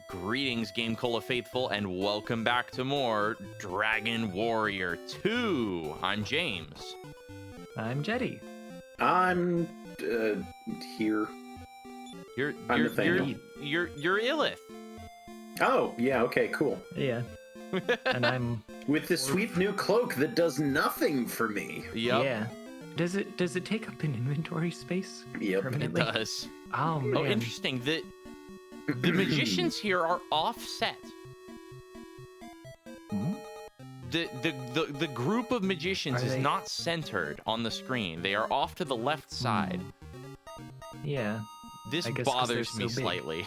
Greetings, GameCola faithful, and welcome back to more Dragon Warrior 2. I'm James. I'm Jeddy. I'm here. I'm Nathaniel. You're Illith. Oh, yeah, okay, cool. Yeah. And I'm with this sweet new cloak that does nothing for me. Yep. Yeah. Does it take up an inventory space? Yep, permanently? It does. Oh man. Oh, interesting. The magicians here are offset. Hmm? The group of magicians is they- not centered on the screen. They are off to the left side. Yeah. This I guess 'cause bothers they're me so big. slightly.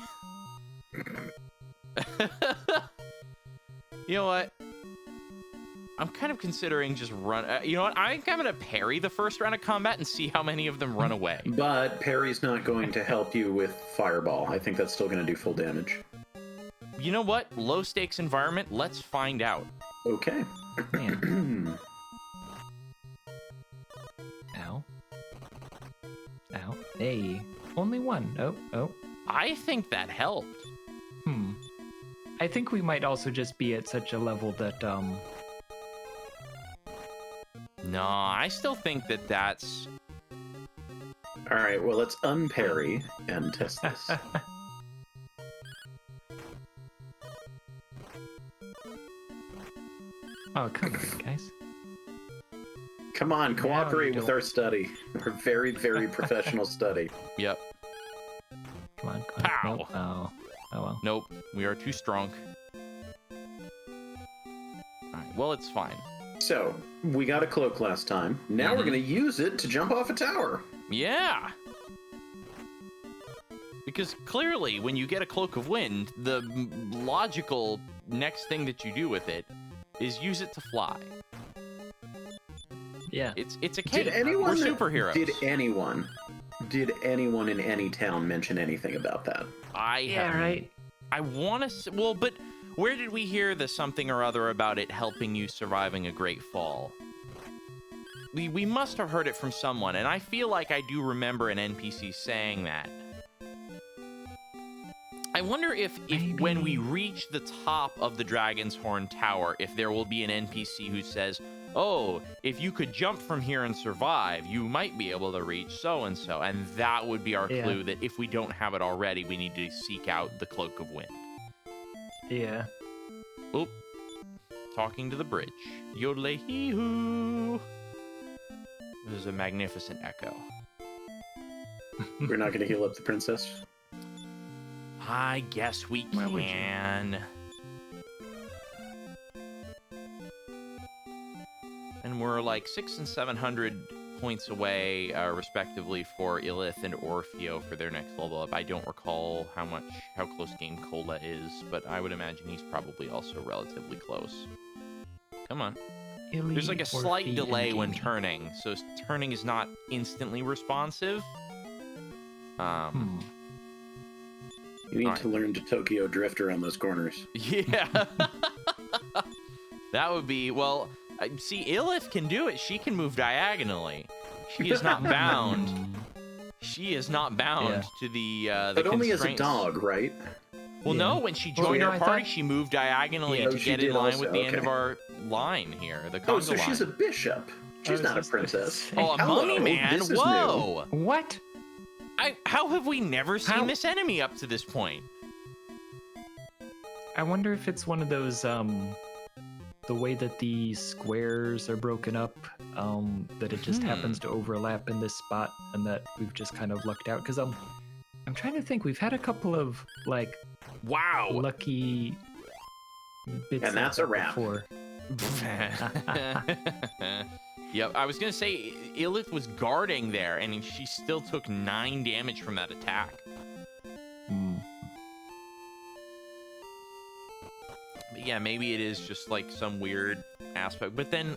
You know what? I'm kind of considering just run. You know what? I think I'm gonna parry the first round of combat and see how many of them run away. But parry's not going to help you with fireball. I think that's still going to do full damage. You know what? Low stakes environment. Let's find out. Okay. Man. Ow. Ow. Hey. Only one. Oh. I think that helped. I think we might also just be at such a level that No, I still think that's. All right, well, let's unparry and test this. Oh, come on, guys. Come on, cooperate you with don't. our study. Our very, very professional study. Yep. Come on. Pow. Nope. Oh well. Nope. We are too strong. Alright, well, it's fine. So, we got a cloak last time. Now we're going to use it to jump off a tower. Yeah! Because clearly, when you get a Cloak of Wind, the logical next thing that you do with it is use it to fly. Yeah. It's a cape. Did anyone We're superheroes. Did anyone in any town mention anything about that? Yeah, right. I want to. Well, but where did we hear the something or other about it helping you surviving a great fall? We must have heard it from someone, and I feel like I do remember an NPC saying that. I wonder if when we reach the top of the Dragon's Horn Tower, if there will be an NPC who says, oh, if you could jump from here and survive, you might be able to reach so-and-so. And that would be our clue that if we don't have it already, we need to seek out the Cloak of Wind. Yeah. Oop. Talking to the bridge. Yodelay-hee-hoo. This is a magnificent echo. We're not going to heal up the princess? I guess we Why would you? can. And we're like 600 and 700 points away, respectively, for Illith and Orfeo for their next level up. I don't recall how close GameCola is, but I would imagine he's probably also relatively close. Come on. There's like a slight delay when turning, so turning is not instantly responsive. You need to learn to Tokyo drift around those corners. Yeah. That would be, well, see, Illith can do it. She can move diagonally. She is not bound. She is not bound to the But only as a constraints. dog, right? Well, no, when she joined our I party, thought- she moved diagonally to she get in did line also, with the end okay. of our line here, the Oh, conga so line. she's a bishop. She's was not a just gonna princess. say. Oh, a Hello, mummy man? this is Whoa! What? How have we never seen How- this enemy up to this point? I wonder if it's one of those the way that the squares are broken up, that it just happens to overlap in this spot and that we've just kind of lucked out. Because I'm trying to think, we've had a couple of like Wow! lucky bits And that's like a wrap. before. Yep, I was gonna say Illith was guarding there, and she still took 9 damage from that attack. But yeah, maybe it is just like some weird aspect. But then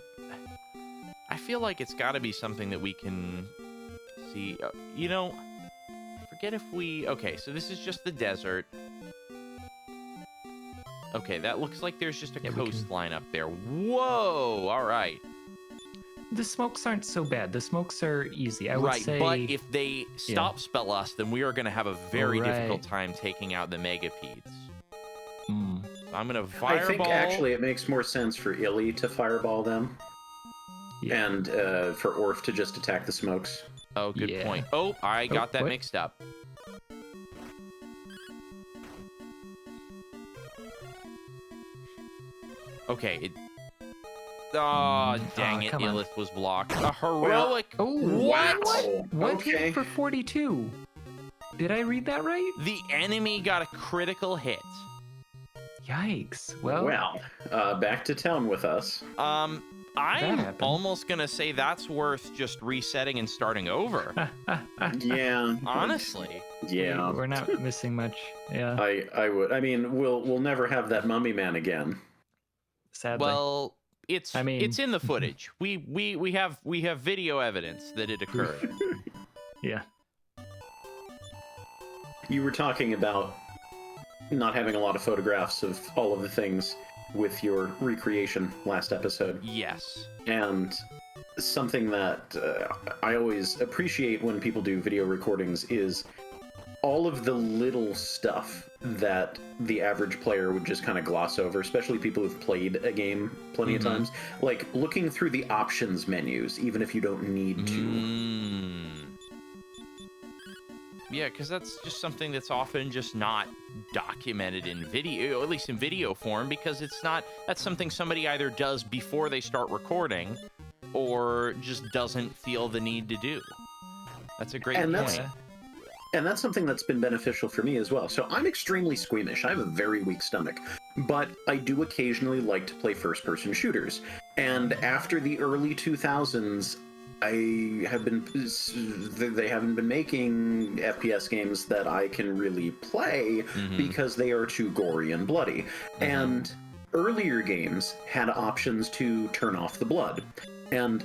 I feel like it's got to be something that we can see. You know, forget if we. Okay, so this is just the desert. Okay, that looks like there's just a coastline up there. Whoa! All right. The smokes aren't so bad. The smokes are easy. I would Right, say. but if they stop spell us, then we are going to have a very difficult Right. time taking out the megapedes. I'm gonna I fireball. think actually it makes more sense for Illy to fireball them, Yeah. and for Orf to just attack the smokes. Oh, good Yeah. point. Oh, I got that what? mixed up. Okay. Oh, dang it. come on. Illith was blocked. A heroic. Oh, Wow. What Okay. hit for 42? Did I read that right? The enemy got a critical hit. Yikes. Well, Back to town with us. I'm happened. almost gonna say that's worth just resetting and starting over. Yeah. Honestly. Yeah. we're not missing much. Yeah, I would. I mean, we'll never have that mummy man again. sadly. Well, it's I mean- it's in the footage. We have video evidence that it occurred. Yeah. You were talking about not having a lot of photographs of all of the things with your recreation last episode. Yes. And something that I always appreciate when people do video recordings is all of the little stuff that the average player would just kind of gloss over, especially people who've played a game plenty of times. Like looking through the options menus, even if you don't need to. Yeah, because that's just something that's often just not documented in video, at least in video form, because that's something somebody either does before they start recording or just doesn't feel the need to do. That's a great point. And that's something that's been beneficial for me as well. So I'm extremely squeamish. I have a very weak stomach, but I do occasionally like to play first-person shooters. And after the early 2000s, they haven't been making FPS games that I can really play because they are too gory and bloody. And earlier games had options to turn off the blood. And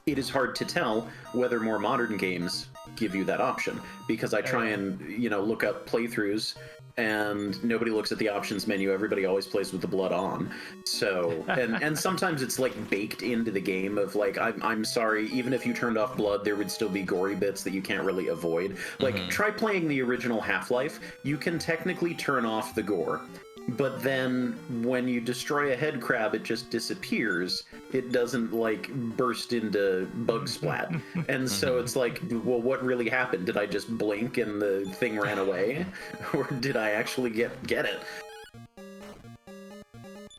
it is hard to tell whether more modern games give you that option, because I try and look up playthroughs and nobody looks at the options menu. Everybody always plays with the blood on. So and sometimes it's like baked into the game of like, I'm sorry, even if you turned off blood, there would still be gory bits that you can't really avoid. Like try playing the original Half-Life. You can technically turn off the gore, but then when you destroy a head crab, it just disappears. It doesn't like burst into bug splat. And so it's like, well, what really happened? Did I just blink and the thing ran away? Or did I actually get it?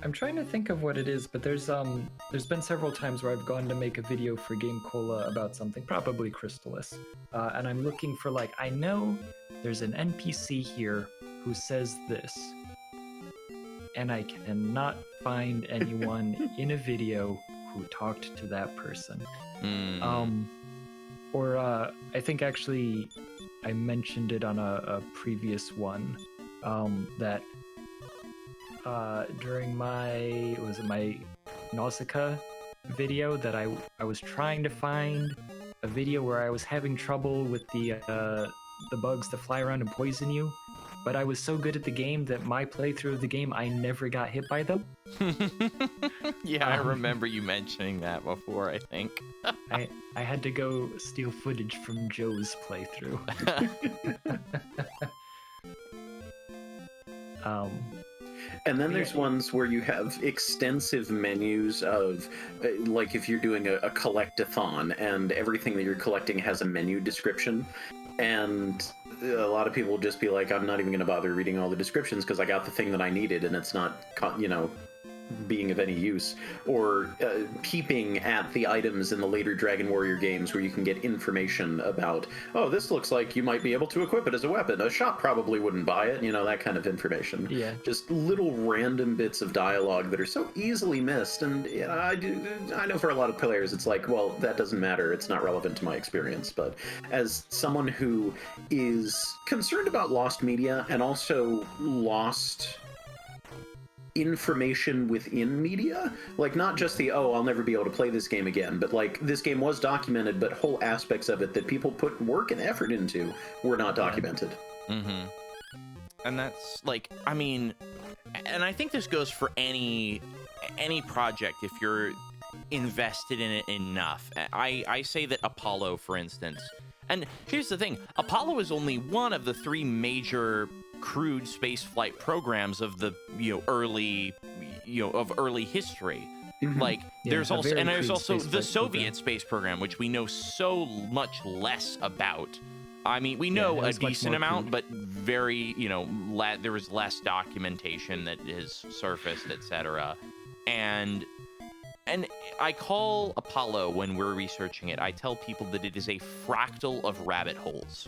I'm trying to think of what it is, but there's been several times where I've gone to make a video for GameCola about something, probably Crystalis, and I'm looking for like, I know there's an NPC here who says this, and I cannot find anyone in a video who talked to that person. Or I think actually I mentioned it on a previous one, that during my Nausicaa video, that I was trying to find a video where I was having trouble with the bugs that fly around and poison you, but I was so good at the game that my playthrough of the game, I never got hit by them. Yeah, I remember you mentioning that before, I think. I had to go steal footage from Joe's playthrough. And then there's ones where you have extensive menus of, like if you're doing a collect-a-thon and everything that you're collecting has a menu description, and a lot of people will just be like, I'm not even going to bother reading all the descriptions because I got the thing that I needed and it's not, being of any use. Or peeping at the items in the later Dragon Warrior games where you can get information about, oh, this looks like you might be able to equip it as a weapon. A shop probably wouldn't buy it, that kind of information. Yeah. Just little random bits of dialogue that are so easily missed. And I know for a lot of players it's like, well, that doesn't matter. It's not relevant to my experience. But as someone who is concerned about lost media and also lost information within media, like not just the I'll never be able to play this game again, but like this game was documented, but whole aspects of it that people put work and effort into were not documented. And that's like, I mean, and I think this goes for any project if you're invested in it enough. I say that Apollo, for instance, and here's the thing, Apollo is only one of the three major crude space flight programs of the early early history. Like there's a also very there's crude also space the flight Soviet program. space program, which we know so much less about. I mean, we know it a was much decent more amount, crude. but very, there was less documentation that has surfaced, etc. And I call Apollo, when we're researching it, I tell people that it is a fractal of rabbit holes.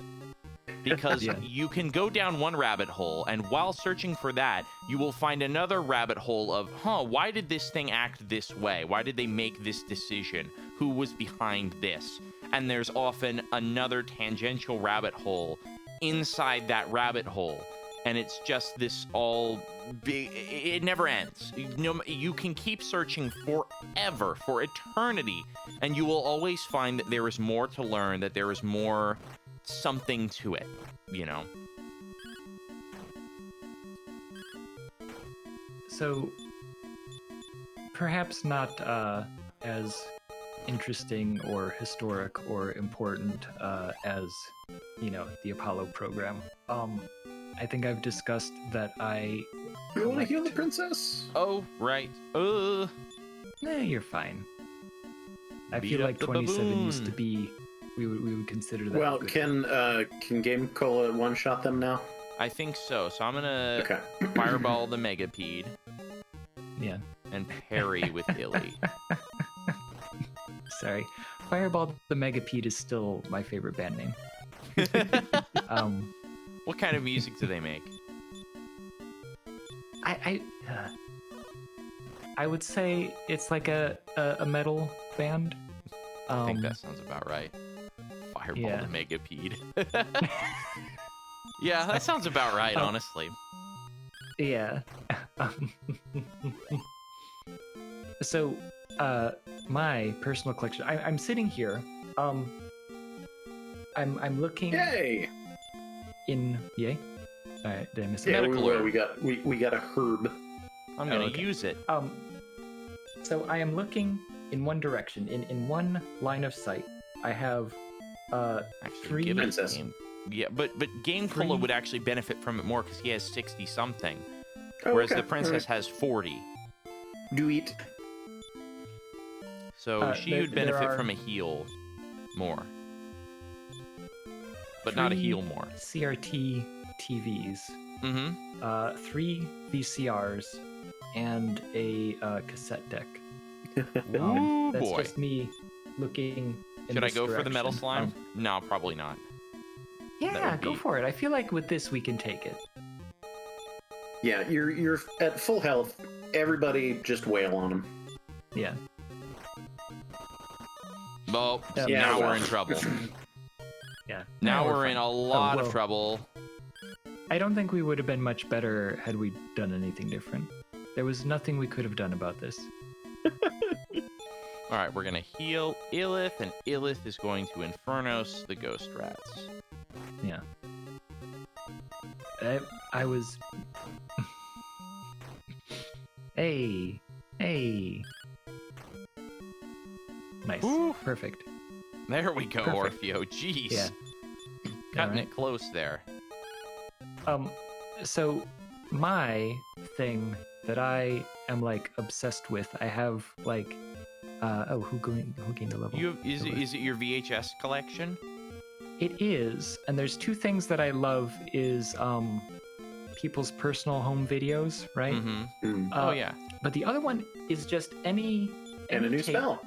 Because Yeah. you can go down one rabbit hole, and while searching for that, you will find another rabbit hole of, why did this thing act this way? Why did they make this decision? Who was behind this? And there's often another tangential rabbit hole inside that rabbit hole. And it's just this all big, it never ends. You can keep searching forever, for eternity, and you will always find that there is more to learn, that there is more something to it, So, perhaps not as interesting or historic or important as, the Apollo program. I think I've discussed that I... You want to heal the princess? Oh, right. You're fine. I Beat feel up like the 27 used to baboon. be... We would consider that Well, good. can GameCola one-shot them now? I think so. So I'm gonna Okay. fireball the Megapede Yeah. and parry with Illy. Sorry. Fireball the Megapede is still my favorite band name. What kind of music do they make? I would say it's like a metal band. I think that sounds about right. Fireball yeah. the Megapede. Yeah, that sounds about right, honestly. Yeah. So, my personal collection. I'm sitting here. I'm looking Yay! in. Yay. All right. Did I miss Yeah, it? Medical herb. we got a herb. I'm gonna okay. use it. So I am looking in one direction. In one line of sight, I have Actually, three. give it Princess. Game. Yeah, but GameCola Three- would actually benefit from it more because he has 60 something, Oh, whereas okay. the princess Alright. has 40. Do eat. So she there- would there benefit are- from a heal more, but not a heal more. CRT TVs, Mm-hmm. 3 VCRs, and a cassette deck. Ooh, That's boy. just me looking. In Should I this go for the metal direction. slime? No, probably not. Yeah, would go be- for it. I feel like with this we can take it. Yeah, you're at full health. Everybody just wail on him. Yeah. Oh, Yeah, Yeah, now well. we're in trouble. Yeah. Now No, we're in fine. a lot well. of trouble. I don't think we would have been much better had we done anything different. There was nothing we could have done about this. All right, we're gonna heal Illith, and Illith is going to Infernos the ghost rats. Yeah. I was. Hey. Nice. Woo. Perfect. There we go, Perfect. Orfeo. Jeez. Yeah. Cutting Alright. it close there. So my thing that I am like obsessed with, I have like, who gained a level? Is it your VHS collection? It is, and there's two things that I love is people's personal home videos, right? Mm-hmm. Mm. Oh yeah. But the other one is just any And a new tape- spell.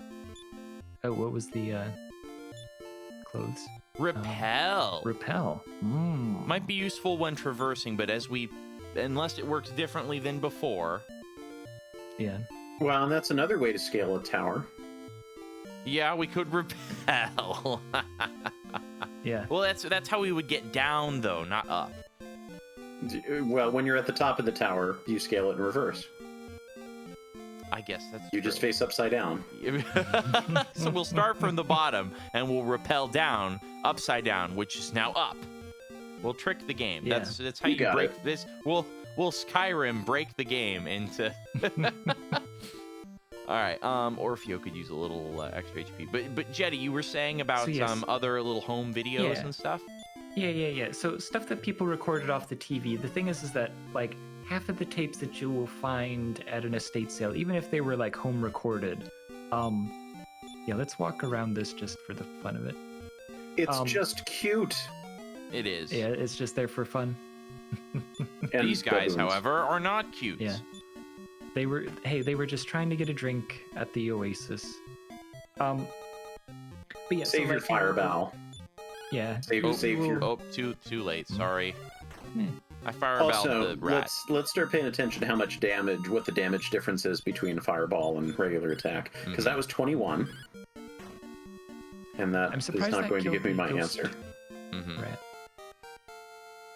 Oh, what was the clothes? Repel. Repel. Might be useful when traversing, but unless it works differently than before. Yeah. Well, and that's another way to scale a tower. Yeah, we could repel. Yeah. Well, that's how we would get down though, not up. Well, when you're at the top of the tower, you scale it in reverse. I guess that's You just true. face upside down. So we'll start from the bottom and we'll rappel down, upside down, which is now up. We'll trick the game. Yeah. That's how You you got break it. this. We'll Skyrim break the game into. All right. Orfeo could use a little extra HP. But Jeddy, you were saying about So, yes. other little home videos Yeah. and stuff. Yeah. So stuff that people recorded off the TV. The thing is that like half of the tapes that you will find at an estate sale, even if they were like home recorded, yeah, let's walk around this just for the fun of it. It's just cute. It is. Yeah, it's just there for fun. And These guys, baboons. however, are not cute. Yeah. They were just trying to get a drink at the Oasis. But yeah, Save so your like, fire bow. Yeah. Save your. Oh, too late. Sorry. Eh. I fireballed Also, the rat. let's start paying attention to how much damage, what the damage difference is between fireball and regular attack, because that was 21, and that I'm is surprised not that going to killed give me the my ghost answer. Rat.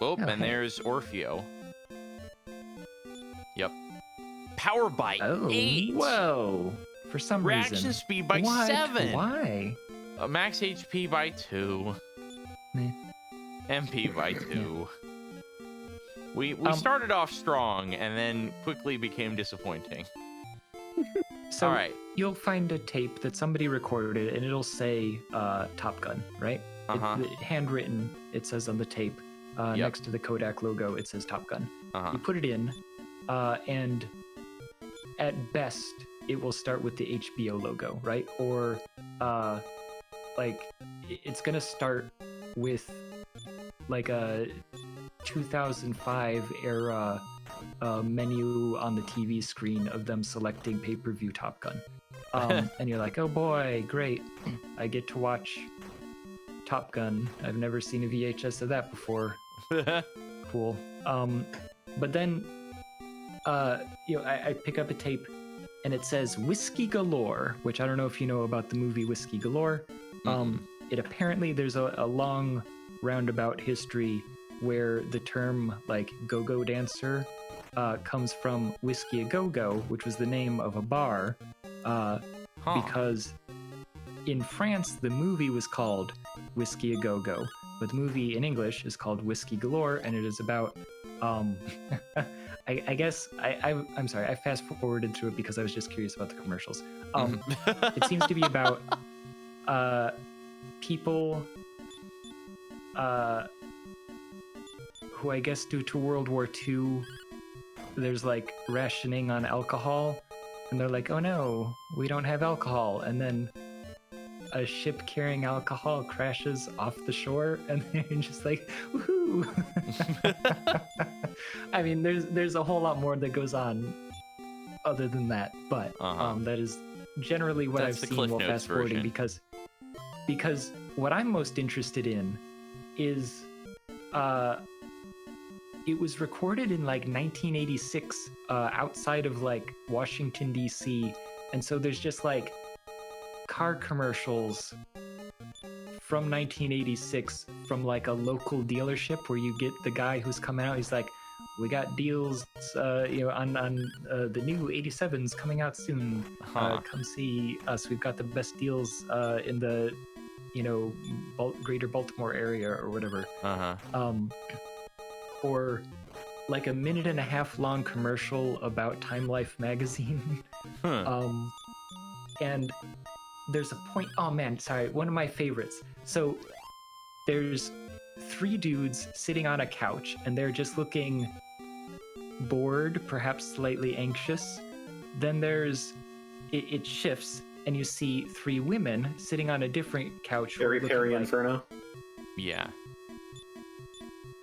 Oh, Oh, and hey. there's Orfeo. Yep. Power by Oh, 8. whoa! For some Reaction reason. speed by What? 7. Why? Max HP by 2. Meh. MP by 2. We Um, started off strong and then quickly became disappointing. So All right. you'll find a tape that somebody recorded, and it'll say Top Gun, right? Uh-huh. Handwritten. It says on the tape Yep. next to the Kodak logo. It says Top Gun. Uh-huh. You put it in, and at best, it will start with the HBO logo, right? Or, like, it's gonna start with like a 2005 era menu on the TV screen of them selecting pay-per-view Top Gun, and you're like, oh boy, great! I get to watch Top Gun. I've never seen a VHS of that before. Cool. But then, I pick up a tape, and it says Whiskey Galore, which I don't know if you know about the movie Whiskey Galore. It apparently there's a long roundabout history where the term like go-go dancer comes from Whiskey a Go-Go, which was the name of a bar, because in France the movie was called Whiskey a Go-Go, but the movie in English is called Whiskey Galore, and it is about I guess I'm sorry, I fast forwarded through it because I was just curious about the commercials. It seems to be about people who I guess due to World War II, there's like rationing on alcohol, and they're like, oh no, we don't have alcohol, and then a ship carrying alcohol crashes off the shore, and they're just like, woohoo! I mean, there's a whole lot more that goes on other than that, but that is generally what That's I've the seen Cliff while Notes fast forwarding, version. because what I'm most interested in is it was recorded in like 1986 outside of like Washington DC, and so there's just like car commercials from 1986 from like a local dealership where you get the guy who's coming out, he's like, we got deals on the new 87s coming out soon. Come see us, we've got the best deals in the greater Baltimore area or whatever. Or like a 1.5-minute long commercial about Time Life magazine. And there's a point, oh man, sorry, one of my favorites. So there's 3 dudes sitting on a couch, and they're just looking bored, perhaps slightly anxious. Then it shifts, and you see 3 women sitting on a different couch. Perry looking like, Inferno. Yeah.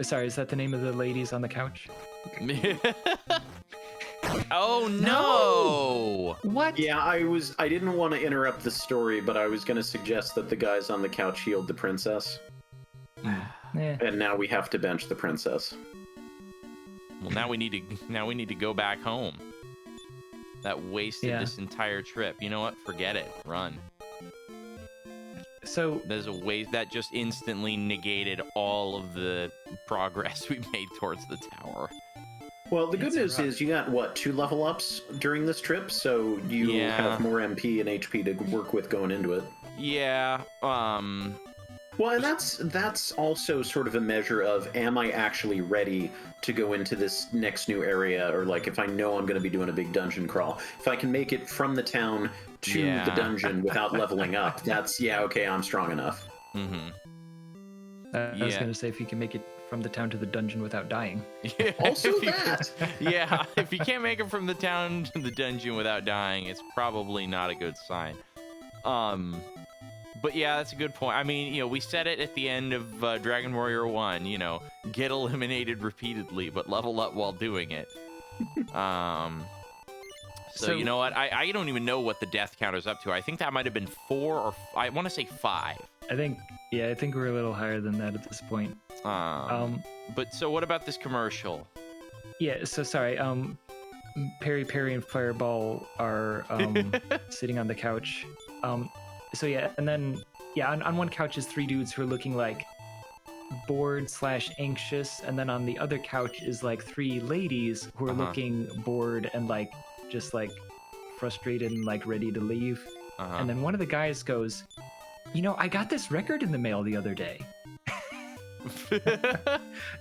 Sorry, is that the name of the ladies on the couch? Oh no! What? Yeah, I didn't want to interrupt the story, but I was going to suggest that the guys on the couch healed the princess, and now we have to bench the princess. Well, now we need to go back home. That wasted this entire trip. You know what? Forget it. Run. So There's a way that just instantly negated all of the progress we made towards the tower. Well, the good news rough. is you got, what, 2 level ups during this trip, so you have more MP and HP to work with going into it. Yeah, Well, and that's also sort of a measure of, am I actually ready to go into this next new area, or like if I know I'm going to be doing a big dungeon crawl. If I can make it from the town to the dungeon without leveling up, that's, okay, I'm strong enough. I was gonna say if you can make it from the town to the dungeon without dying. Yeah, Also if you that. yeah, if you can't make it from the town to the dungeon without dying, it's probably not a good sign. But yeah, that's a good point. I mean, we said it at the end of Dragon Warrior 1, get eliminated repeatedly, but level up while doing it. So you know what? I don't even know what the death counter's up to. I think that might have been 4 or I want to say 5. I think we're a little higher than that at this point. But so what about this commercial? Yeah, so sorry. Perry and Fireball are sitting on the couch. So yeah, and then on one couch is 3 dudes who are looking like bored / anxious, and then on the other couch is like 3 ladies who are looking bored and like just like frustrated and like ready to leave. And then one of the guys goes, I got this record in the mail the other day.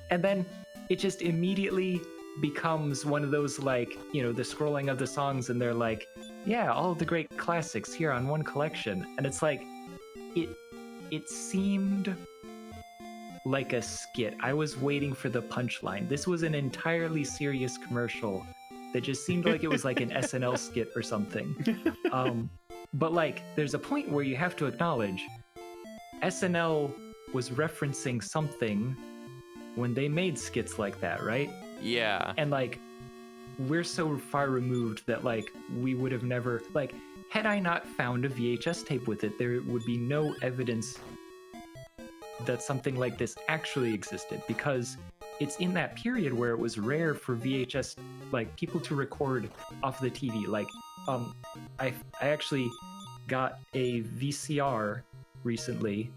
And then it just immediately becomes one of those like, the scrolling of the songs, and they're like, yeah, all of the great classics here on one collection. And it's like, it seemed like a skit. I was waiting for the punchline. This was an entirely serious commercial that just seemed like it was like an SNL skit or something. But like, there's a point where you have to acknowledge SNL was referencing something when they made skits like that, right? Yeah. And like, we're so far removed that like, we would have never, like, had I not found a VHS tape with it, there would be no evidence that something like this actually existed, because it's in that period where it was rare for VHS, like, people to record off the TV. Like, I actually got a VCR recently,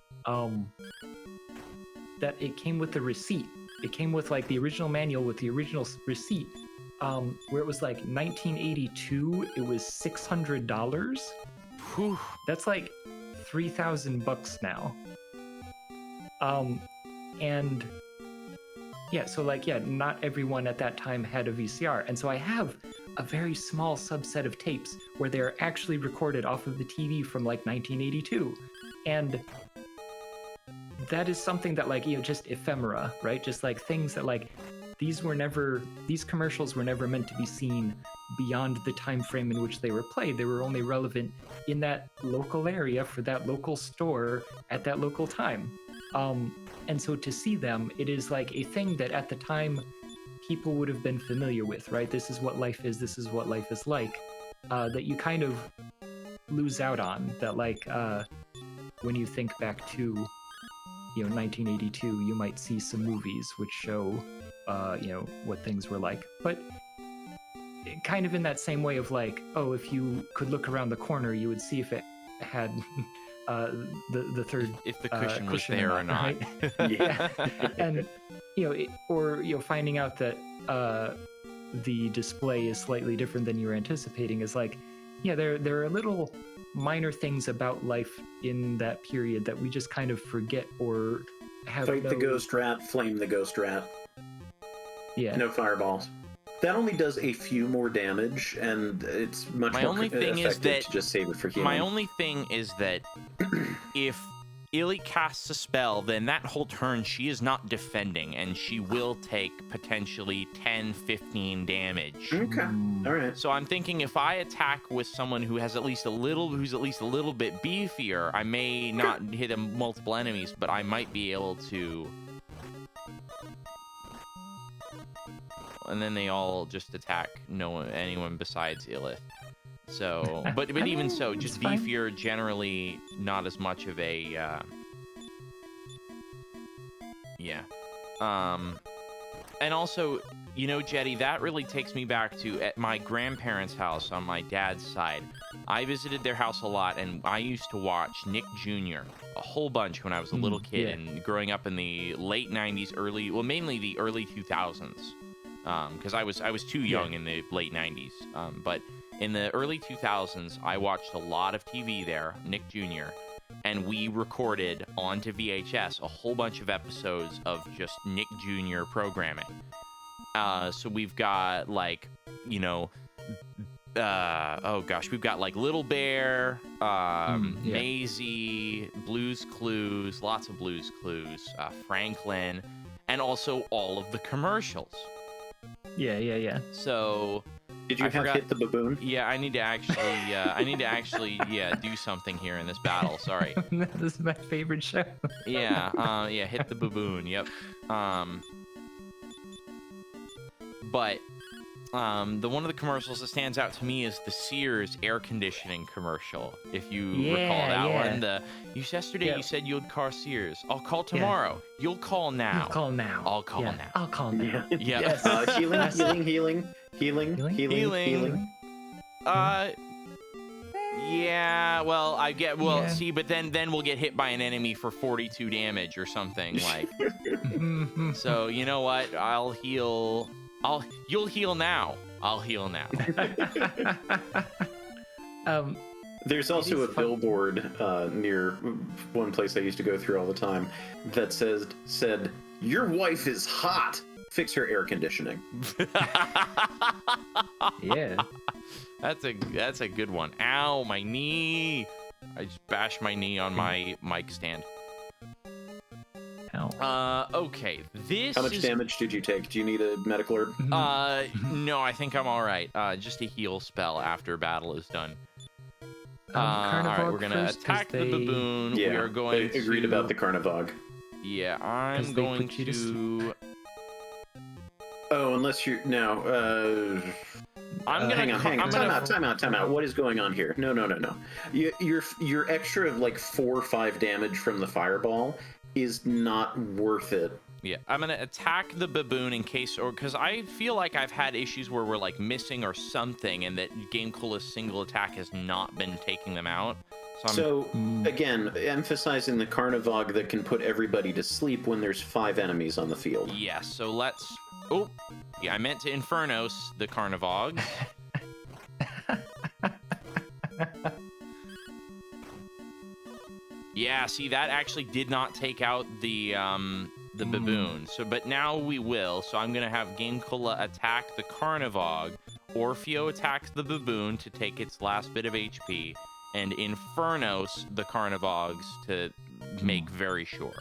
that it came with the receipt. It came with like the original manual with the original receipt, where it was like 1982. It was $600. Whew. That's like $3,000 now. And yeah, so like, yeah, not everyone at that time had a VCR. And so I have a very small subset of tapes where they're actually recorded off of the TV from like 1982. And that is something that like, just ephemera, right? Just like things that like, these commercials were never meant to be seen beyond the time frame in which they were played. They were only relevant in that local area for that local store at that local time. And so to see them, it is like a thing that at the time people would have been familiar with, right? This is what life is. This is what life is like, that you kind of lose out on. That like, when you think back to, 1982, you might see some movies which show, what things were like. But kind of in that same way of like, oh, if you could look around the corner, you would see if it had the third, if the cushion was cushion there or not. Right? Yeah. And finding out that the display is slightly different than you were anticipating is like, yeah, there are little minor things about life in that period that we just kind of forget or have. Fight the ghost rat, flame the ghost rat. Yeah. No fireballs. That only does a few more damage, and it's much more effective to just save it for healing. My only thing is that if Illy casts a spell, then that whole turn she is not defending, and she will take potentially 10, 15 damage. Okay, all right. So I'm thinking if I attack with someone who's at least a little bit beefier, I may not hit multiple enemies, but I might be able to. And then they all just attack anyone besides Illith. So, but even so, just beefier, generally not as much of a, yeah. And also, Jeddy, that really takes me back to at my grandparents' house on my dad's side. I visited their house a lot, and I used to watch Nick Jr. a whole bunch when I was a little kid, and growing up in the late 90s, mainly the early 2000s. Because I was too young in the late 90s, but in the early 2000s, I watched a lot of TV there, Nick Jr., and we recorded onto VHS a whole bunch of episodes of just Nick Jr. programming. So we've got, like, oh gosh, we've got like Little Bear, Yeah. Maisie, Blue's Clues, lots of Blue's Clues, Franklin, and also all of the commercials. Yeah. So Did you I have forgot- hit the baboon? yeah, I need to actually do something here in this battle. Sorry. This is my favorite show. Yeah, hit the baboon. Yep. But the one of the commercials that stands out to me is the Sears air conditioning commercial. If you recall that one, yesterday you said you'd call Sears. I'll call tomorrow. You'll call now. You'll call now. I'll call now. I'll call now. Yeah. Yes. Healing. Yeah. Well, Yeah. see, but then we'll get hit by an enemy for 42 damage or something like. So you know what? I'll heal. You'll heal now. I'll heal now. There's also a fun. billboard near one place I used to go through all the time that said, "Your wife is hot. Fix her air conditioning." Yeah. That's a good one. Ow, my knee. I just bashed my knee on my mic stand. Ow. Okay. This How much is damage did you take? Do you need a medical herb? no, I think I'm all right. Just a heal spell after battle is done. All Carnivore right, we're gonna first, 'cause attack the they- baboon. Yeah, We are going they agreed to... about the Carnivog. Yeah, 'Cause I'm they going put you to to. Oh, unless you're no. I'm gonna. Hang on. I'm gonna. Time out. What is going on here? No. Your extra of like 4 or 5 damage from the fireball is not worth it. Yeah, I'm gonna attack the baboon in case, or because I feel like I've had issues where we're like missing or something, and that GameCola's single attack has not been taking them out. So again, emphasizing the Carnivog that can put everybody to sleep when there's 5 enemies on the field. Yeah, so let's. Oh, yeah, I meant to Infernos the Carnivog. Yeah, see, that actually did not take out the baboon. So, but now we will. So I'm gonna have GameCola attack the Carnivog. Orfeo attacks the baboon to take its last bit of HP, and Infernos the Carnivogs to make very sure.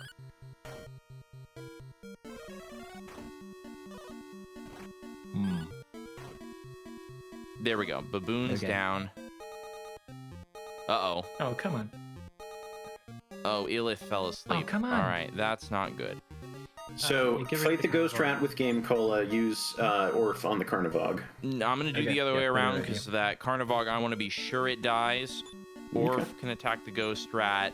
There we go. Baboon's Okay. down. Uh-oh. Oh, come on. Oh, Ilith fell asleep. Oh, come on. All right, that's not good. So you get rid fight of the the Ghost Carnivog. Rat with Gamecola. Use Orf on the Carnivog. I'm going to do Okay, the other way yeah, around right, because that Carnivog, I want to be sure it dies. Orf Okay. can attack the Ghost Rat.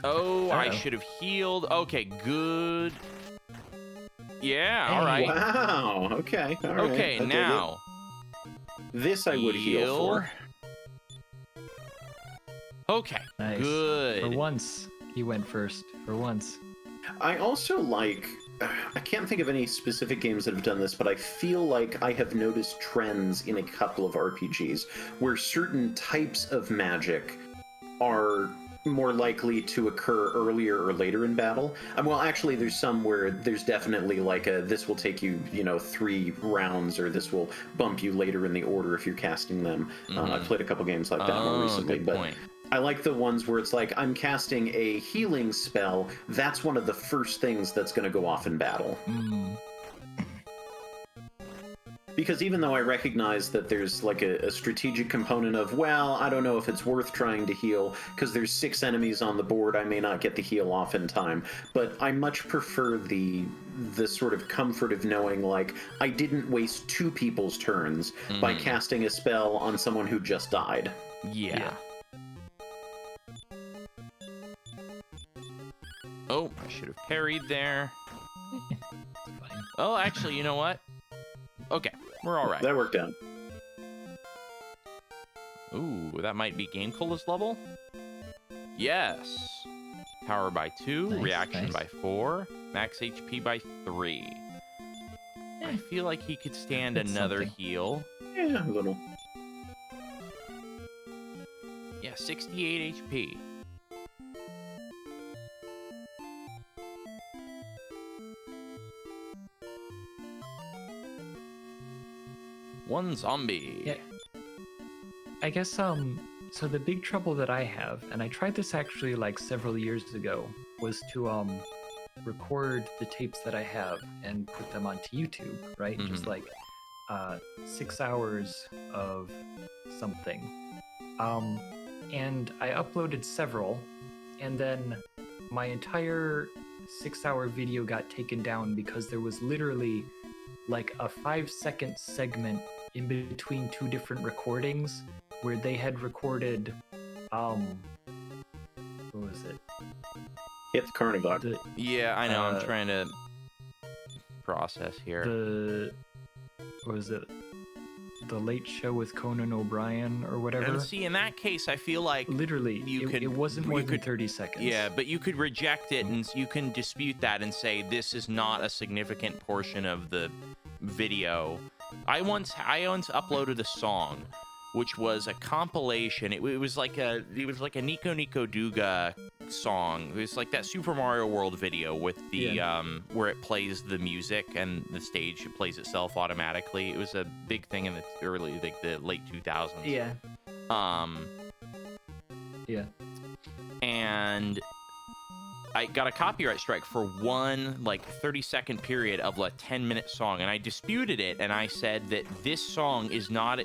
Oh, I Uh-oh. should have healed. Okay, good. Yeah, all right. Wow. Okay. All right. Okay, I dig now. it. This I would heal for. Okay, Nice. good. For once, he went first. For once. I also like. I can't think of any specific games that have done this, but I feel like I have noticed trends in a couple of RPGs where certain types of magic are more likely to occur earlier or later in battle. Well, actually, there's some where there's definitely like this will take you, 3 rounds, or this will bump you later in the order if you're casting them. I've played a couple games like that more recently, good but point. I like the ones where it's like I'm casting a healing spell. That's one of the first things that's going to go off in battle. Because even though I recognize that there's like a strategic component of, well, I don't know if it's worth trying to heal because there's 6 enemies on the board, I may not get the heal off in time. But I much prefer the sort of comfort of knowing, like, I didn't waste 2 people's turns by casting a spell on someone who just died. Yeah. Oh, I should have parried there. Oh, actually, you know what? Okay, we're all right. That worked out. Ooh, that might be GameCola's level? Yes. Power by 2, Nice, reaction nice. by 4, max HP by 3. I feel like he could stand That's another something. heal. Yeah, a little. Yeah, 68 HP. One zombie. Yeah. I guess so the big trouble that I have, and I tried this actually like several years ago, was to record the tapes that I have and put them onto YouTube, right? Just like 6 hours of something. And I uploaded several, and then my entire 6-hour video got taken down because there was literally like a 5-second segment in between two different recordings where they had recorded what was it? Hit the Carnivore. Yeah, I know. I'm trying to process here. What was it? The Late Show with Conan O'Brien or whatever. And see, in that case, I feel like literally it wasn't more than 30 seconds. Yeah, but you could reject it and you can dispute that and say this is not a significant portion of the video. I once uploaded a song, which was a compilation. It was like a Nico Nico Douga song. It was like that Super Mario World video with the where it plays the music and the stage plays itself automatically. It was a big thing in the the late 2000s. Yeah. Yeah. And I got a copyright strike for one 30-second period of a 10-minute song, and I disputed it, and I said that this song is not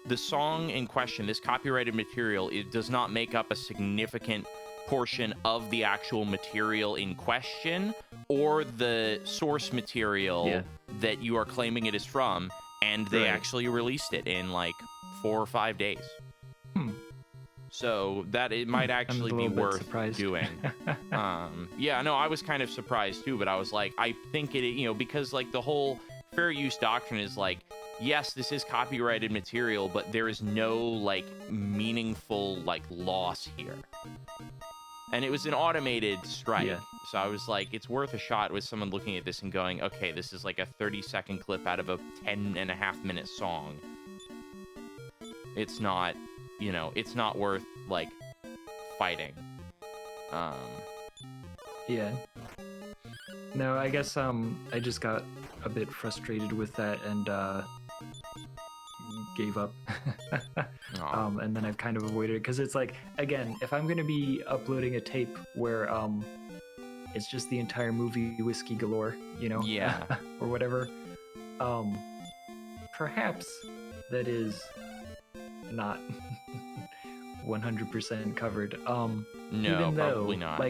the song in question, this copyrighted material, it does not make up a significant portion of the actual material in question or the source material that you are claiming it is from, and they actually released it in 4 or 5 days. So that it might actually be worth doing. Yeah, no, I was kind of surprised too, but I was like, I think it, because the whole fair use doctrine is yes, this is copyrighted material, but there is no meaningful loss here. And it was an automated strike. Yeah. So I was like, it's worth a shot with someone looking at this and going, okay, this is a 30-second clip out of a 10.5-minute song. It's not, it's not worth fighting. Yeah. No, I guess I just got a bit frustrated with that and gave up. And then I've kind of avoided it because it's again, if I'm going to be uploading a tape where it's just the entire movie Whiskey Galore, yeah, or whatever, perhaps that is not 100% covered. No, even though, probably not.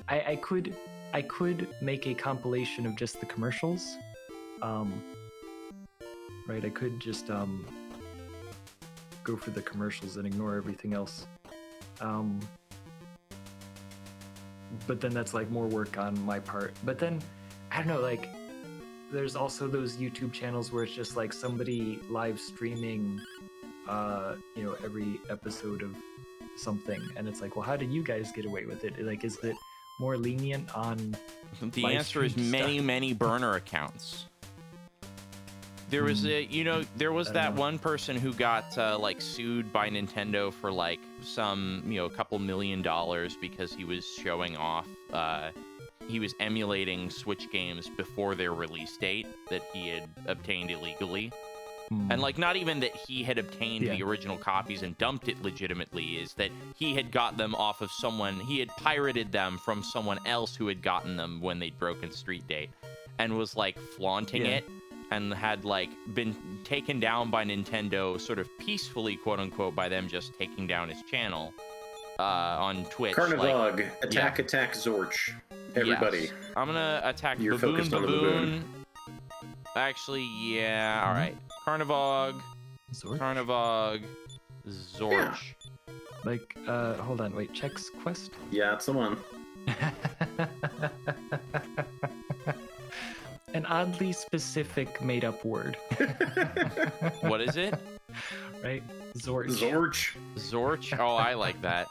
I could make a compilation of just the commercials. Right, I could just go for the commercials and ignore everything else. But then that's more work on my part. But then, I don't know, there's also those YouTube channels where it's just somebody live streaming every episode of something, and it's well, how did you guys get away with it? Is it more lenient on the answer is many burner accounts. There was there was that one person who got sued by Nintendo for some a couple $1 million because he was showing off he was emulating Switch games before their release date that he had obtained illegally. And not even that he had obtained the original copies and dumped it legitimately, is that he had got them off of someone, he had pirated them from someone else who had gotten them when they'd broken street date, and was flaunting it, and had been taken down by Nintendo sort of peacefully, quote unquote, by them just taking down his channel on Twitch. Carnivore, attack Zorch. Everybody. Yes. I'm gonna attack You're focused on the baboon. Actually, yeah, alright. Carnivore, Zorch. Yeah. Hold on, wait, Check's Quest? Yeah, it's the one. An oddly specific made-up word. What is it? Right? Zorch. Zorch? Oh, I like that.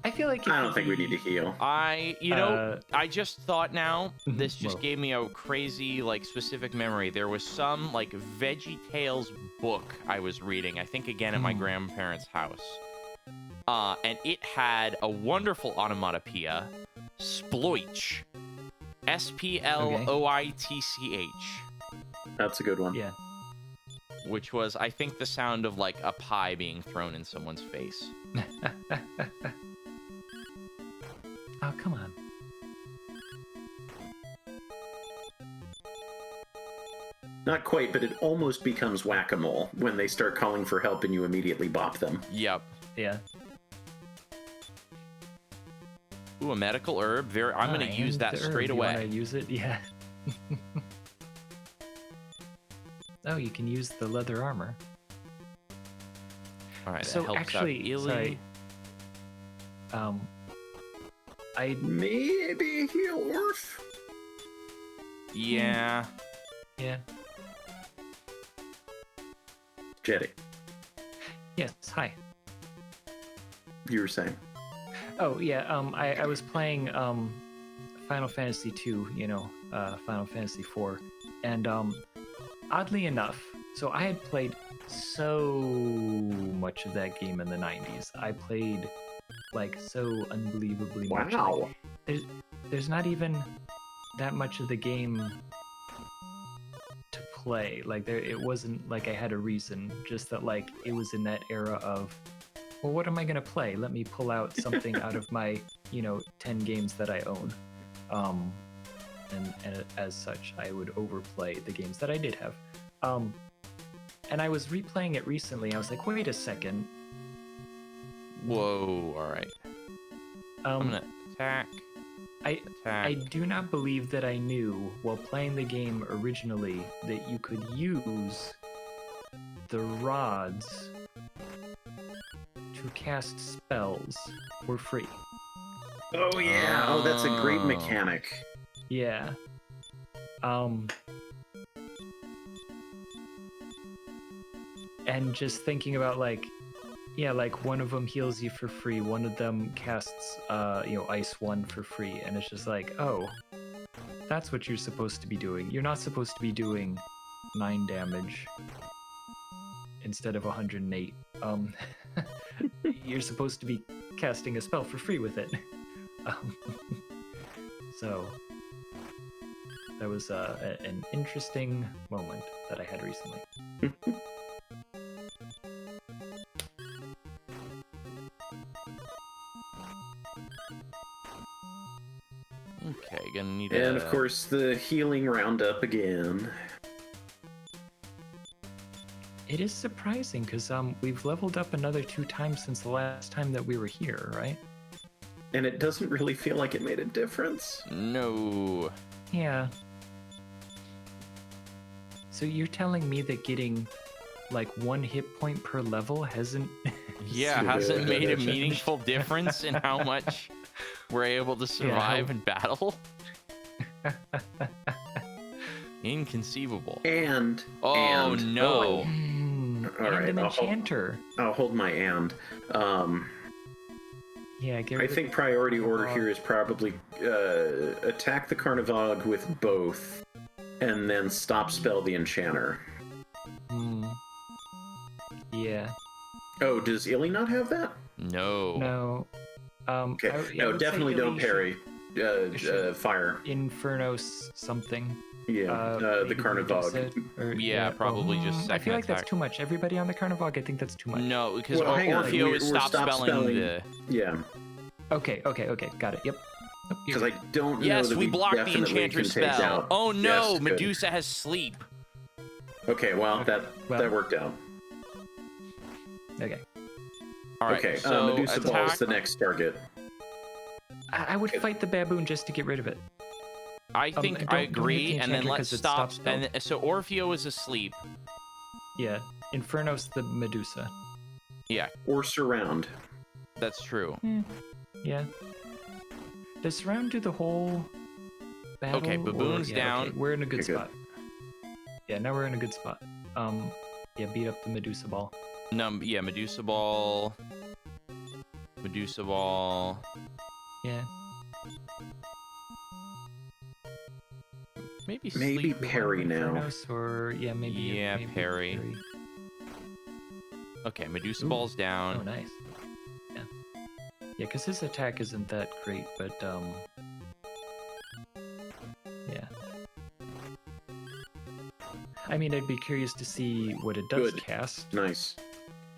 I feel like I don't think we need to heal. I just thought now, this just gave me a crazy, specific memory. There was some, VeggieTales book I was reading, I think again at my grandparents' house. And it had a wonderful onomatopoeia, sploich. Sploitch. That's a good one. Yeah. which was, I think, the sound of like a pie being thrown in someone's face. Oh, come on. Not quite, but it almost becomes whack-a-mole when they start calling for help and you immediately bop them. Yep. Yeah. Ooh, a medical herb. I'm going to use that straight away. You want to use it? Yeah. Oh, you can use the leather armor. All right, So that helps actually, out sorry. I Maybe heal Orf? Yeah. yeah. Jeddy, Yes. Hi. you were saying. Oh yeah. I was playing Final Fantasy II. You know, Final Fantasy IV, and oddly enough, so I had played so much of that game in the 90s. I played like so unbelievably much. Wow. Like, there's not even that much of the game to play. Like it wasn't like I had a reason, just that like it was in that era of, well, what am I gonna play? Let me pull out something out of my 10 games that I own. And as such, I would overplay the games that I did have. And I was replaying it recently. I was like, wait a second. Whoa. All right. I'm going to attack. I Attack. do not believe that I knew while playing the game originally that you could use the rods to cast spells for free. Oh, yeah. Oh, that's a great mechanic. Yeah. And just thinking about like one of them heals you for free, one of them casts ice one for free, and it's just like, oh, that's what you're supposed to be doing. You're not supposed to be doing 9 damage instead of 108. You're supposed to be casting a spell for free with it. So that was an interesting moment that I had recently. Okay, gonna need And of course, the healing roundup again. It is surprising because we've leveled up another 2 times since the last time that we were here, right? And it doesn't really feel like it made a difference. No. Yeah. So you're telling me that getting like 1 hit point per level hasn't Yeah, hasn't made a meaningful difference in how much we're able to survive in battle? Inconceivable. And Oh, and, no. All right, and an enchanter. I'll hold my and. Yeah, I think priority order here is probably attack the Carnivog with both, and then stop spell the enchanter. Yeah. Oh, does Illy not have that? No. No. Okay. I No, would say definitely don't Illy parry. Fire. Infernos something. Yeah, the maybe Carnivog. Yeah, probably just I second feel like that's attack. too much. Everybody on the Carnivog, I think that's too much. No, because Well, hang on, Orfeo we're is stop spelling the... Yeah, Okay, got it. Yep. because I don't know Yes, that we blocked the definitely enchanter's can take spell. out. Oh no, Yes, good. Medusa has sleep. Okay, well, that well. worked out. Okay. All right, Okay, so Medusa Ball attack. is the next target. I would fight the baboon just to get rid of it. I think don't I hit the agree, and then enchanter let's 'cause it's stop. stop spelled. And so Orfeo is asleep. Yeah. Infernos the Medusa. Yeah, Or surround. that's true. Yeah. Does surround do the whole battle? Okay, baboon's yeah, down. Okay, we're in a good Okay, good. spot. Yeah, now we're in a good spot. Yeah, beat up the Medusa ball. Yeah, Medusa Ball. Medusa Ball. Yeah. Maybe Maybe sleep. parry now. Infernos or maybe. Yeah, maybe parry. Okay, Medusa Ooh. Ball's Oh, down. nice. Yeah. Yeah, because his attack isn't that great, but yeah. I mean, I'd be curious to see what it does Good. cast. Nice.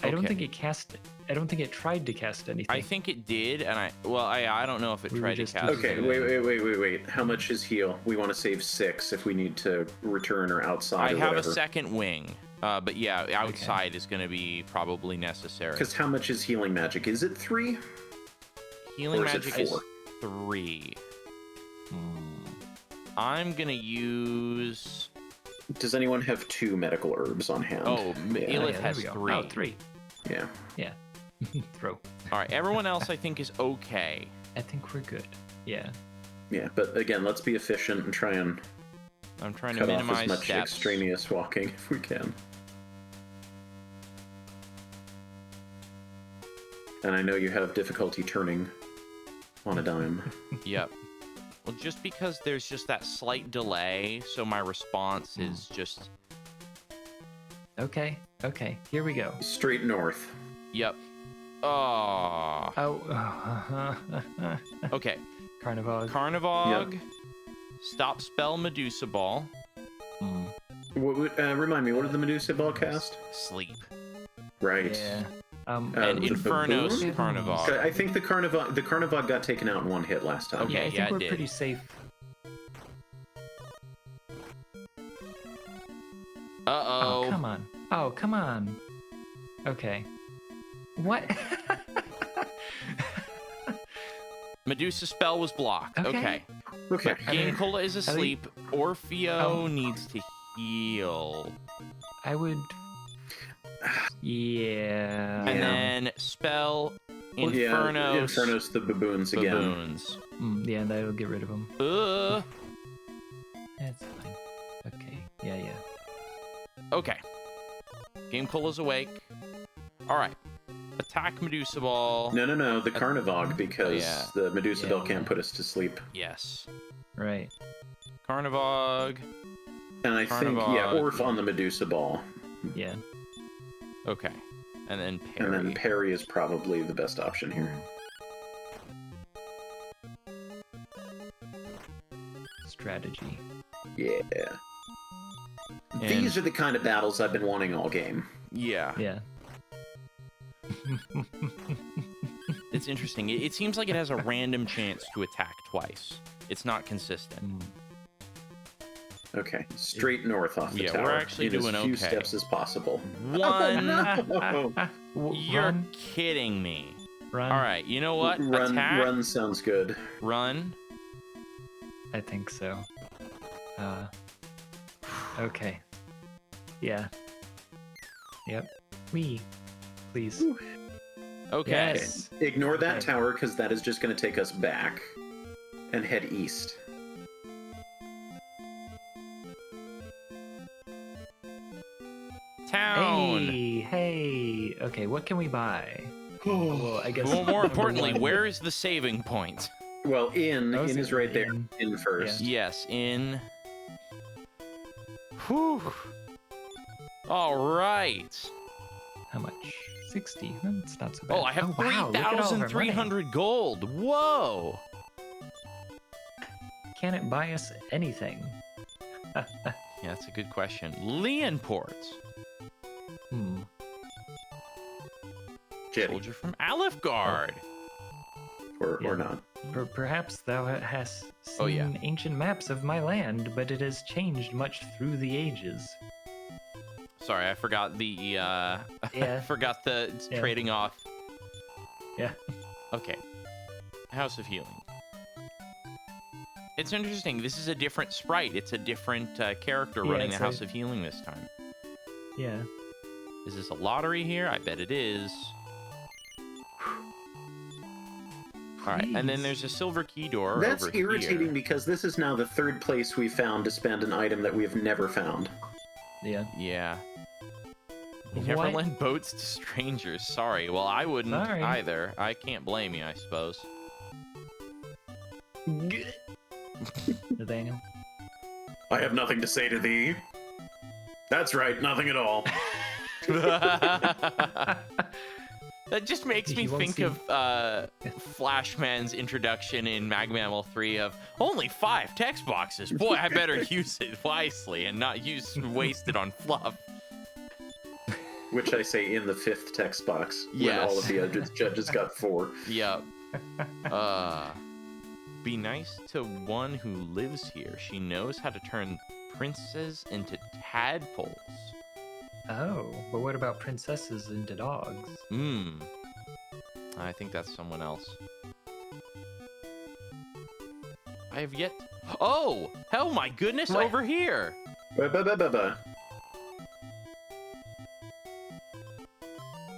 I don't Okay. think it cast. I don't think it tried to cast anything. I think it did, and I don't know if it We were tried to just cast. Okay, anything. wait. How much is heal? We want to save 6 if we need to return or outside I or have whatever. a second wing, but yeah, outside is going to be probably necessary. Because how much is healing magic? Is it 3? Healing or is it magic is 4? 3. Hmm. I'm gonna use. Does anyone have 2 medical herbs on hand? Oh, yeah. Elif there has we go. 3. Oh, 3. Yeah. Yeah. Throw. All right, everyone else I think is okay. I think we're good. Yeah. Yeah, but again, let's be efficient and try and I'm trying to cut off minimize as much steps. extraneous walking if we can. And I know you have difficulty turning on a dime. Yep. Well, just because there's just that slight delay, so my response is just. Okay. Okay. Here we go. Straight north. Yep. Oh. Oh. Okay. Carnivore. Carnivog. Stop spell Medusa Ball. Hmm. Remind me, what did the Medusa Ball cast? Sleep. Right. Yeah. And the Infernos baboon? Carnivog. I think the Carnivog got taken out in 1 hit last time. Okay. Yeah, I think yeah, it we're did. pretty safe. Uh-oh. Oh, come on. Oh, come on. Okay. What? Medusa spell was blocked. Okay. Okay. Okay. GameCola is asleep. Orfeo Oh. needs to heal. I would. Yeah. And then spell Yeah, Infernos. Infernos the baboons again. Baboons. Yeah, that'll get rid of him. That's fine. Okay. Yeah, yeah. Okay. GameCola's awake. All right. Attack Medusa Ball. No, the Carnivog, because yeah. the Medusa Bell Yeah. can't put us to sleep. Yes. Right. Carnivog. And I think, yeah, Carnivog. Orf on the Medusa Ball. Yeah. Okay. And then parry. And then parry is probably the best option here. Strategy. Yeah. And- These are the kind of battles I've been wanting all game. Yeah. Yeah. It's interesting. It seems like it has a random chance to attack twice. It's not consistent. Okay, straight north off the Yeah, tower. we're actually in doing as few okay. steps as possible. One. No! You're Run. kidding me. Run. All right. You know what? Run, Attack. run sounds good. Run. I think so. Okay. Yeah. Yep. Me. Please. Okay. Yes. Ignore that Okay. tower, because that is just going to take us back. And head east. Town. Hey. Okay, what can we buy? Well, I guess. Well, more number importantly, one- where is the saving point? Well, inn Oh, is right there. inn. In first. Yes, in. Whew. All right. How much? 60. That's not so bad. Oh, I have wow, look at all of our money. 3,300 gold. Whoa. Can it buy us anything? Yeah, that's a good question. Leonport. Jeddy, Soldier from Alifgard. or Yeah. not. Perhaps thou hast seen Oh, yeah. ancient maps of my land, but it has changed much through the ages. Sorry, I forgot the Yeah. forgot the Yeah. trading off. Yeah. Okay. House of Healing. It's interesting. This is a different sprite. It's a different character Yeah, running the it's House a- of Healing this time. Yeah. Is this a lottery here? I bet it is. All right, and then Please. there's a silver key door That's over irritating here. because this is now the 3rd place we found to spend an item that we have never found. Yeah. Yeah. You never What? lend boats to strangers. Sorry. Well, I wouldn't Sorry. either. I can't blame you, I suppose. Nathaniel. I have nothing to say to thee. That's right, nothing at all. That just makes me You won't think see- of Flashman's introduction in Mag Mammal 3 of only 5 text boxes. Boy, I better use it wisely and not waste it on fluff. Which I say in the 5th text box. When Yes. all of the judges got 4. Yep. Be nice to one who lives here. She knows how to turn princes into tadpoles. Oh, but what about princesses into dogs? I think that's someone else. I have yet... Oh! Oh my goodness, What? over here! Ba-ba-ba-ba-ba.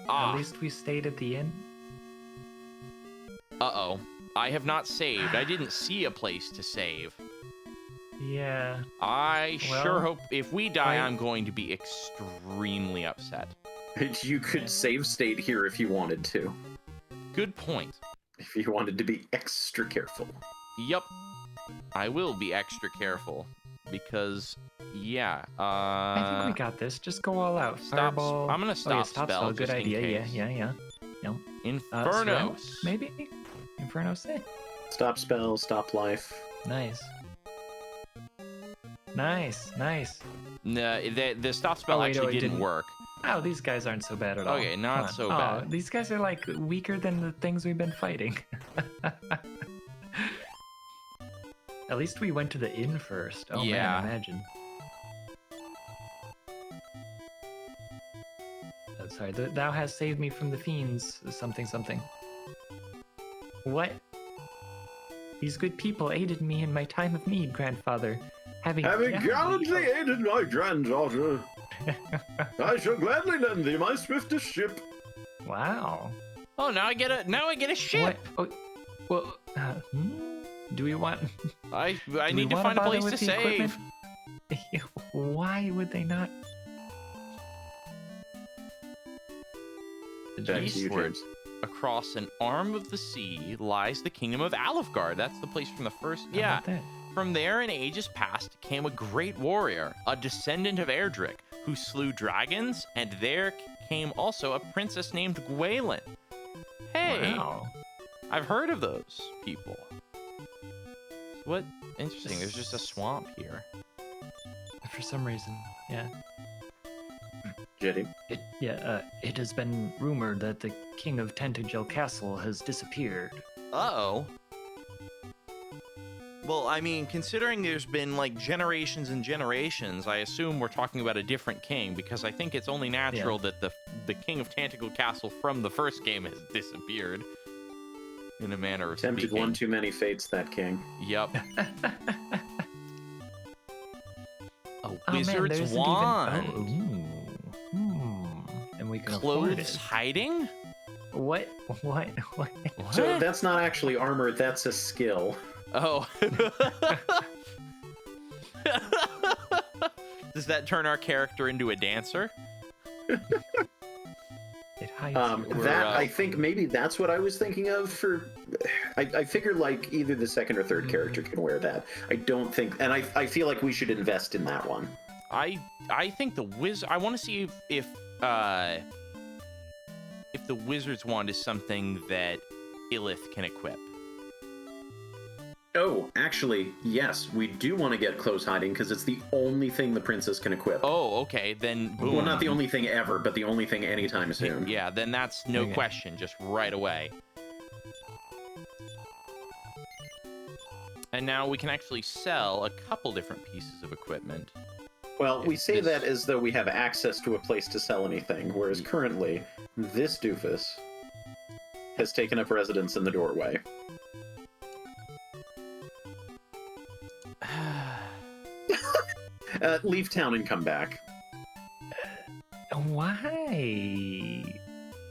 Ah, At least we stayed at the inn. uh-oh. I have not saved. I didn't see a place to save. Yeah. I sure Well, hope if we die, I- I'm going to be extremely upset. You could save state here if you wanted to. Good point. If you wanted to be extra careful. Yep. I will be extra careful. Because, yeah, I think we got this. Just go all out. stop- Fireball. I'm gonna Oh, yeah, stop stop spell, Good just in idea. case. Yeah. Infernos. Surround, maybe? Inferno say? Stop spell, stop life. Nice. Nice. No, the stop spell Oh, wait, actually it didn't didn't. work. Oh, these guys aren't so bad at all. Okay, not Come on. so Oh, bad. these guys are like weaker than the things we've been fighting. At least we went to the inn first. Oh Yeah. man, imagine. Oh, sorry, thou hast saved me from the fiends. Something. What? These good people aided me in my time of need, grandfather. Having gallantly aided my granddaughter, I shall gladly lend thee my swiftest ship. Wow. Oh, now I get a ship. What? Oh, well, do we want? I do we need to wanna find a bother place with to the save. equipment? Why would they not? Back to you, Eastward, James. across an arm of the sea, lies the kingdom of Alfgard. That's the place from the first. How Yeah. about that? From there, in ages past, came a great warrior, a descendant of Erdrick, who slew dragons, and there came also a princess named Gwaelin. Hey, Wow. I've heard of those people. What? Interesting. There's just a swamp here. For some reason, yeah. Jeddy. It has been rumored that the king of Tentagel Castle has disappeared. Uh-oh. Well, I mean, considering there's been, like, generations and generations, I assume we're talking about a different king, because I think it's only natural that the king of Tentacle Castle from the first game has disappeared. In a manner of Tempted speaking. one too many fates, that king. Yep. A Oh, man, wizard's there's wand. And we can afford Clothes it. hiding? What? So What? that's not actually armor, that's a skill. Oh. Does that turn our character into a dancer? It hides you. That, I think maybe that's what I was thinking of for... I figure like either the second or third character can wear that. I don't think... And I feel like we should invest in that one. I think the wizard. I want to see if the wizard's wand is something that Illith can equip. Oh, actually, yes, we do want to get close hiding because it's the only thing the princess can equip. Oh, okay, then boom. Well, not the only thing ever, but the only thing anytime soon. Yeah, then that's no Okay. question, just right away. And now we can actually sell a couple different pieces of equipment. Well, we If say this- that as though we have access to a place to sell anything, whereas currently, this doofus has taken up residence in the doorway. Leave town and come back. Why?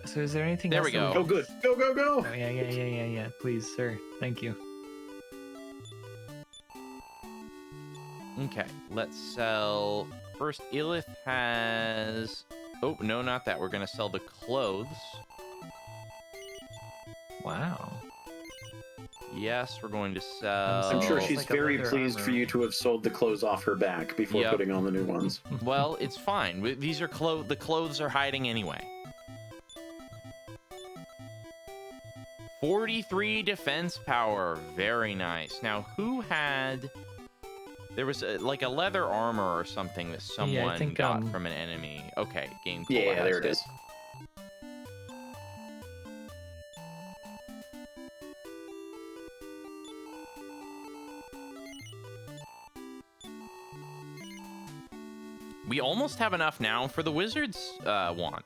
So is there anything There else we that go. Oh, good. Go, go, go! Oh, yeah. Please, sir. Thank you. Okay, let's sell. First, Illith has. Oh, no, not that. We're going to sell the clothes. Wow. Yes, we're going to sell. I'm sure Oh, she's like a very leather pleased for armor. you to have sold the clothes off her back before Yep. putting on the new ones. Well, it's fine. These are the clothes are hiding anyway. 43 defense power. Very nice. Now, who had... There was like a leather armor or something that someone got from an enemy. Okay, GameCola Yeah, has there it is. We almost have enough now for the wizard's wand.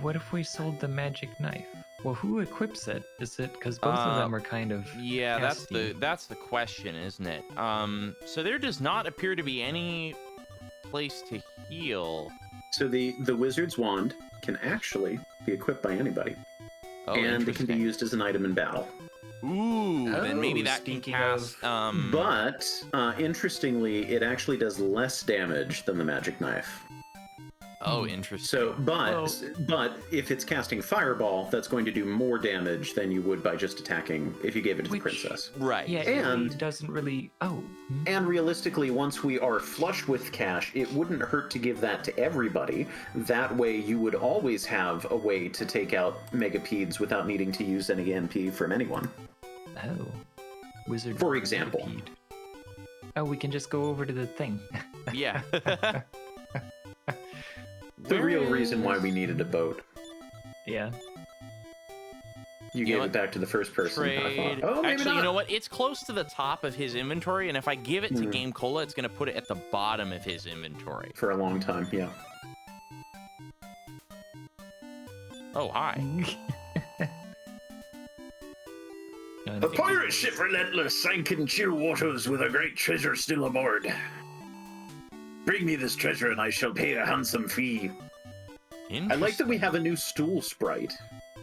What if we sold the magic knife? Well, who equips it? Is it because both of them are kind of yeah, casty. that's the question, isn't it? So there does not appear to be any place to heal. So the wizard's wand can actually be equipped by anybody, Oh, and it can be interesting. used as an item in battle. Ooh, then maybe Oh, that can speaking cast. But interestingly, it actually does less damage than the magic knife. Oh, interesting. So, but if it's casting fireball, that's going to do more damage than you would by just attacking if you gave it to the princess. Right. Yeah, And- it doesn't really. And realistically, once we are flush with cash, it wouldn't hurt to give that to everybody. That way, you would always have a way to take out megapedes without needing to use any NP from anyone. Oh, wizard. For example. Centipede. Oh, we can just go over to the thing. Yeah. The real reason why we needed a boat. Yeah. You gave it back to the first person. I Trade. thought, oh, maybe Actually, not. you know what? It's close to the top of his inventory, and if I give it to GameCola, it's going to put it at the bottom of his inventory. For a long time, yeah. Oh, hi. A pirate ship relentless sank in chill waters with a great treasure still aboard. Bring me this treasure and I shall pay a handsome fee. I like that we have a new stool sprite.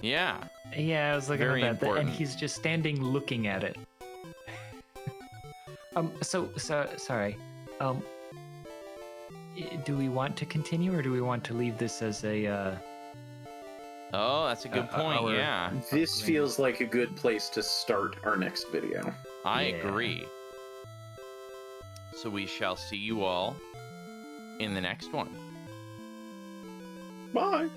Yeah. Yeah, I was looking Very at that, and important. he's just standing looking at it. So sorry. Do we want to continue, or do we want to leave this as a? Oh, that's a good point. our- Yeah. This feels like a good place to start our next video. I Yeah. agree. So we shall see you all in the next one. Bye.